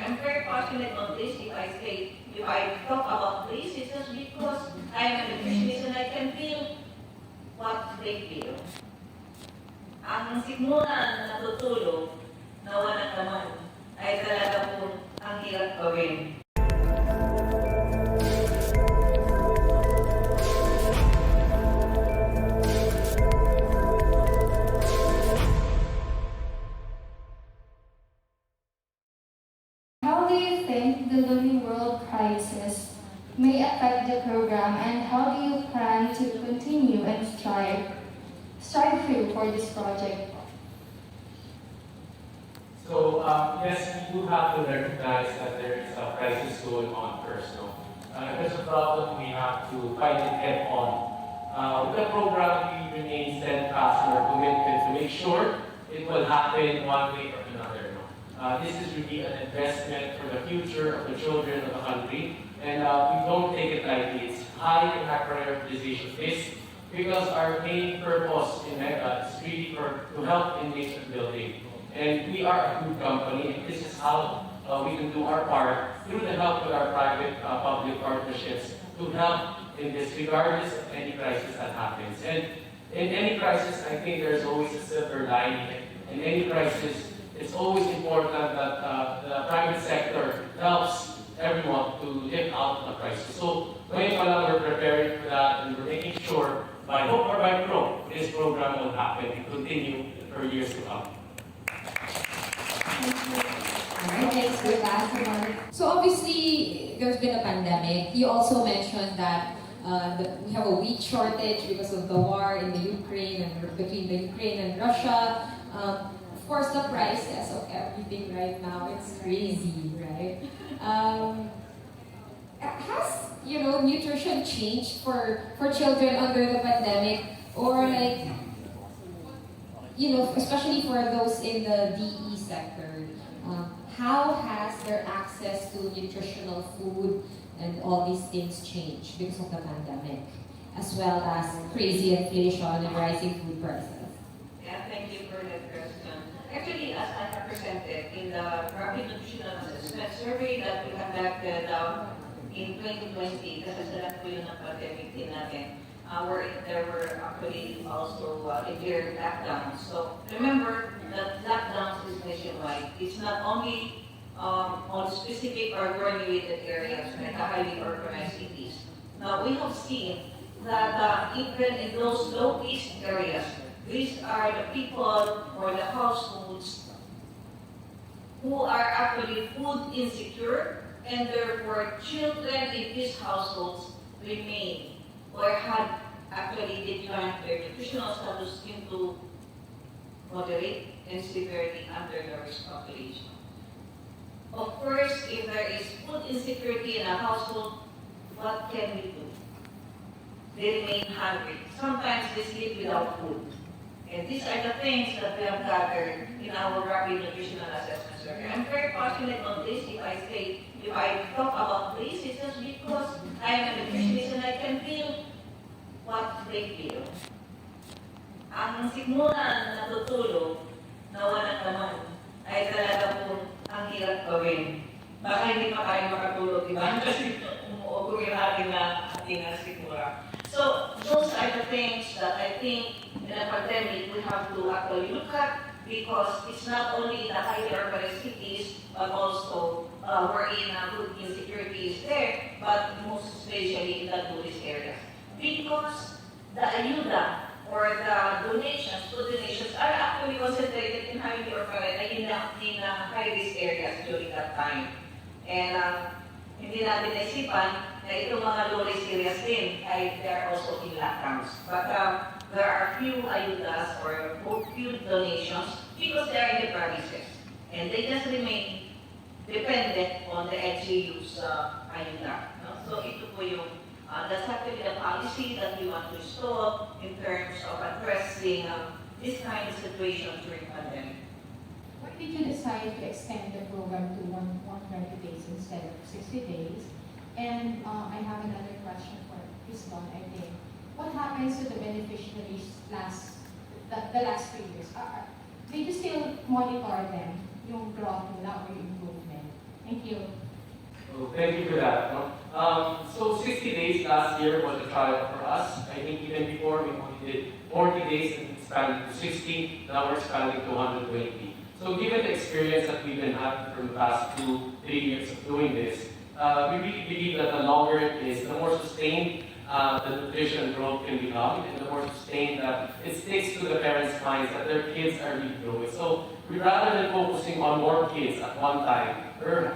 I'm very passionate on this. If I talk about this, it's just because I am a nutritionist and I can feel what they feel. Ang sikmura na natutulog na walang laman ay talaga po ang hirap gawin. How do you think the Living World crisis may affect the program, and how do you plan to continue and strive through for this project? So yes, we do have to recognize that there is a crisis going on first. No? If there's a problem, we have to fight it head on. With the program, we remain steadfast in our commitment to make sure it will happen one way or another. No? This is really an investment for the future of the children of the country, and we don't take it lightly. It's high in our prioritization list because our main purpose in MEGA is really to help in nation building. And we are a good company, and this is how we can do our part through the help with our private-public partnerships to help in this regardless of any crisis that happens. And in any crisis, I think there's always a silver lining. In any crisis, it's always important that the private sector helps everyone to live out the crisis. So, ngayon pa lang we're preparing for that, and we're making sure, by hope or by crook, this program will happen and continue for years to come. Alright, thanks for that. So obviously, there's been a pandemic. You also mentioned that we have a wheat shortage because of the war in the Ukraine and between the Ukraine and Russia. Of course, the prices of everything right now, it's crazy, right? Has nutrition changed for children under the pandemic, or like especially for those in the DE sector? How has their access to nutritional food and all these things changed because of the pandemic, as well as crazy inflation and rising food prices? Yeah, thank you for that question. Actually, as I have presented in the Rapid Nutritional Assessment Survey that we conducted in 2020, kasi sa lahat po yun ng pandemic din natin, there were actually also severe lockdowns. So remember that lockdowns is nationwide. It's not only on specific or graduated areas like the highly urbanized cities. Now we have seen that even in those low-east areas, these are the people or the households who are actually food insecure, and therefore children in these households remain or had actually declined their nutritional status into moderate and severely undernourished population. Of course, if there is food insecurity in a household, what can we do? They remain hungry. Sometimes they sleep without food. And these are the things that we have gathered in our Rapid Nutritional Assessment Survey. I'm very passionate on this. If I talk about this, it's just because I am a nutritionist and I can feel what they feel. Ang sikmura na natutulog na walang laman ay talaga po ang hirap gawin. Baka hindi pa tayo makatulog, di ba? Kasi umuugong yung ating sikmura. So, those are the things that I think in a pandemic we have to actually look at, because it's not only the highly urbanized cities, but also wherein food insecurity is there, but most especially in the tourist areas. Because the ayuda or the donations, food donations, are actually concentrated in highly urbanized, in high-risk areas during that time. And hindi natin naisipan na itong mga low-risk areas din ay they are also in lockdowns. But there are few ayudas or few donations because they are in the provinces. And they just remain dependent on the LGU's ayuda. No? So ito po yung that's actually the policy that we want to install in terms of addressing this kind of situation during pandemic. Why did you decide to extend the program to 120 days instead of 60 days? And I have another question for Don, I think. What happens to the beneficiaries the last 3 years? Did you still monitor them, yung growth nila or improvement? Thank you. So thank you for that. No? So 60 days last year was a trial for us. I think even before we only did 40 days and expanded to 60. Now we're expanding to 120. So given the experience that we've been having from the past 2-3 years of doing this, we really believe that the longer it is, the more sustained the nutrition growth can become, and the more sustained that it sticks to the parents' minds that their kids are really growing. So rather than focusing on more kids at one time, we're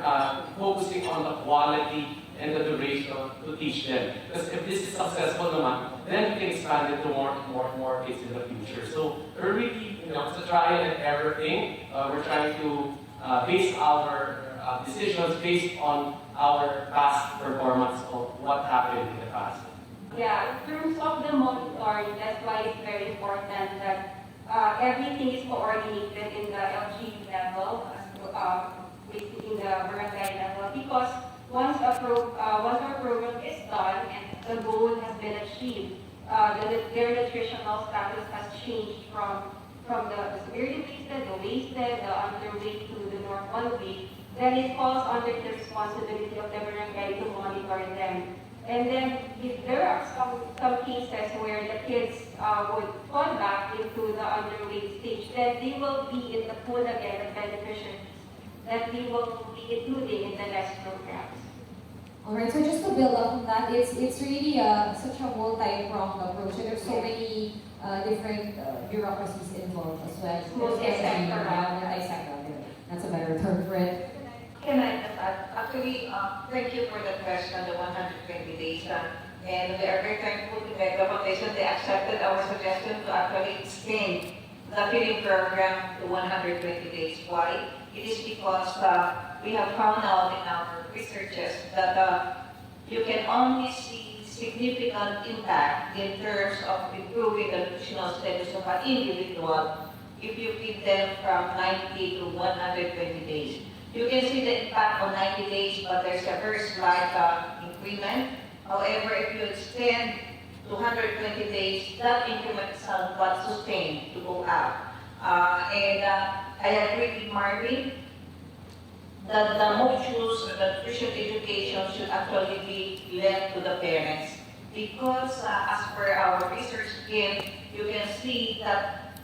focusing on the quality and the duration to teach them. Because if this is successful naman, then we can expand it to more and more kids in the future. So we're really, it's a trial and error thing. We're trying to base our decisions based on our past performance of what happened in the past. Yeah, in terms of the monitoring, that's why it's very important that everything is coordinated in the LG level, basically in the barangay level, because once our program is done and the goal has been achieved, their nutritional status has changed from the severely wasted, the underweight to the normal weight, then it falls under the responsibility of the barangay to monitor them. And then if there are some cases where the kids would fall back into the underweight stage, then they will be in the pool again of beneficiaries that we will be including in the next programs. Alright, so just to build up on that, it's really such a multi-pronged approach. There's so many different bureaucracies involved as well. Multi-sectoral. That's a better term for it. Can I just add? Actually, thank you for that question, the 120 days. And we are very thankful to Mega Foundation. They accepted our suggestion to actually extend the feeding program to 120 days. Why? It is because we have found out in our researches that you can only see significant impact in terms of improving the nutritional status of an individual if you feed them from 90 to 120 days. You can see the impact on 90 days, but there's a very slight increment. However, if you extend to 120 days, that increment is somewhat sustained to go up. I agree with Marvin that the modules of the nutrition education should actually be left to the parents. Because as per our research again, you can see that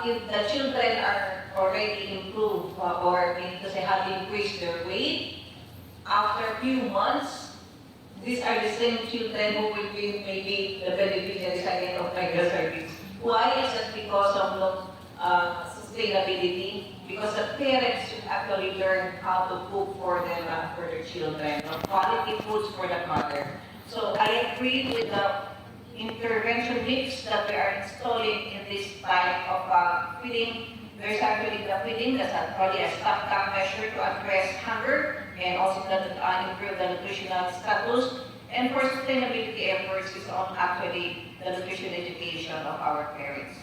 if the children are already improved or meaning to say have increased their weight, after a few months, these are the same children who will be maybe the beneficiaries again of mega service. Why is that? Because of sustainability. Because the parents should actually learn how to cook for them for their children, quality foods for the mother. So I agree with the intervention mix that we are installing in this type of feeding. There's actually the feeding that's actually a stopgap measure to address hunger and also to improve the nutritional status. And for sustainability efforts is on actually the nutrition education of our parents.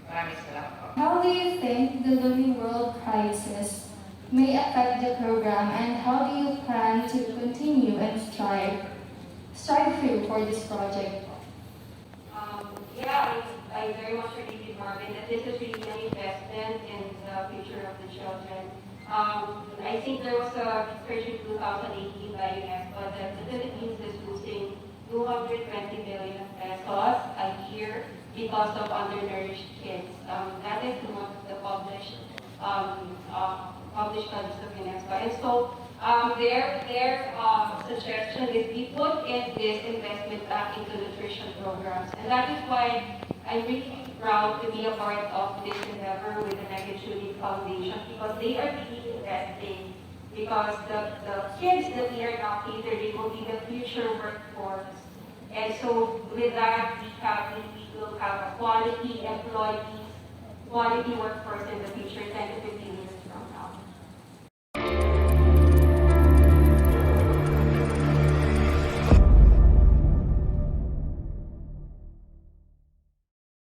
Maraming salamat po. How do you think the Living World crisis may affect the program, and how do you plan to continue and strive through for this project? I very much agree with Marvin that this is really an investment in the future of the children. I think there was a research in 2018 by UNESCO that the Philippines is losing 220 billion pesos a year because of undernourished kids. That is one of the published studies of UNESCO. And so their suggestion is we put in this investment back into nutrition programs. And that is why I'm really proud to be a part of this endeavor with the Tiu-Lim Foundation, because they are really investing, because the kids that we are now catering will be the future workforce. And so with that, we will have a quality employees, quality workforce in the future 10 to 15 years.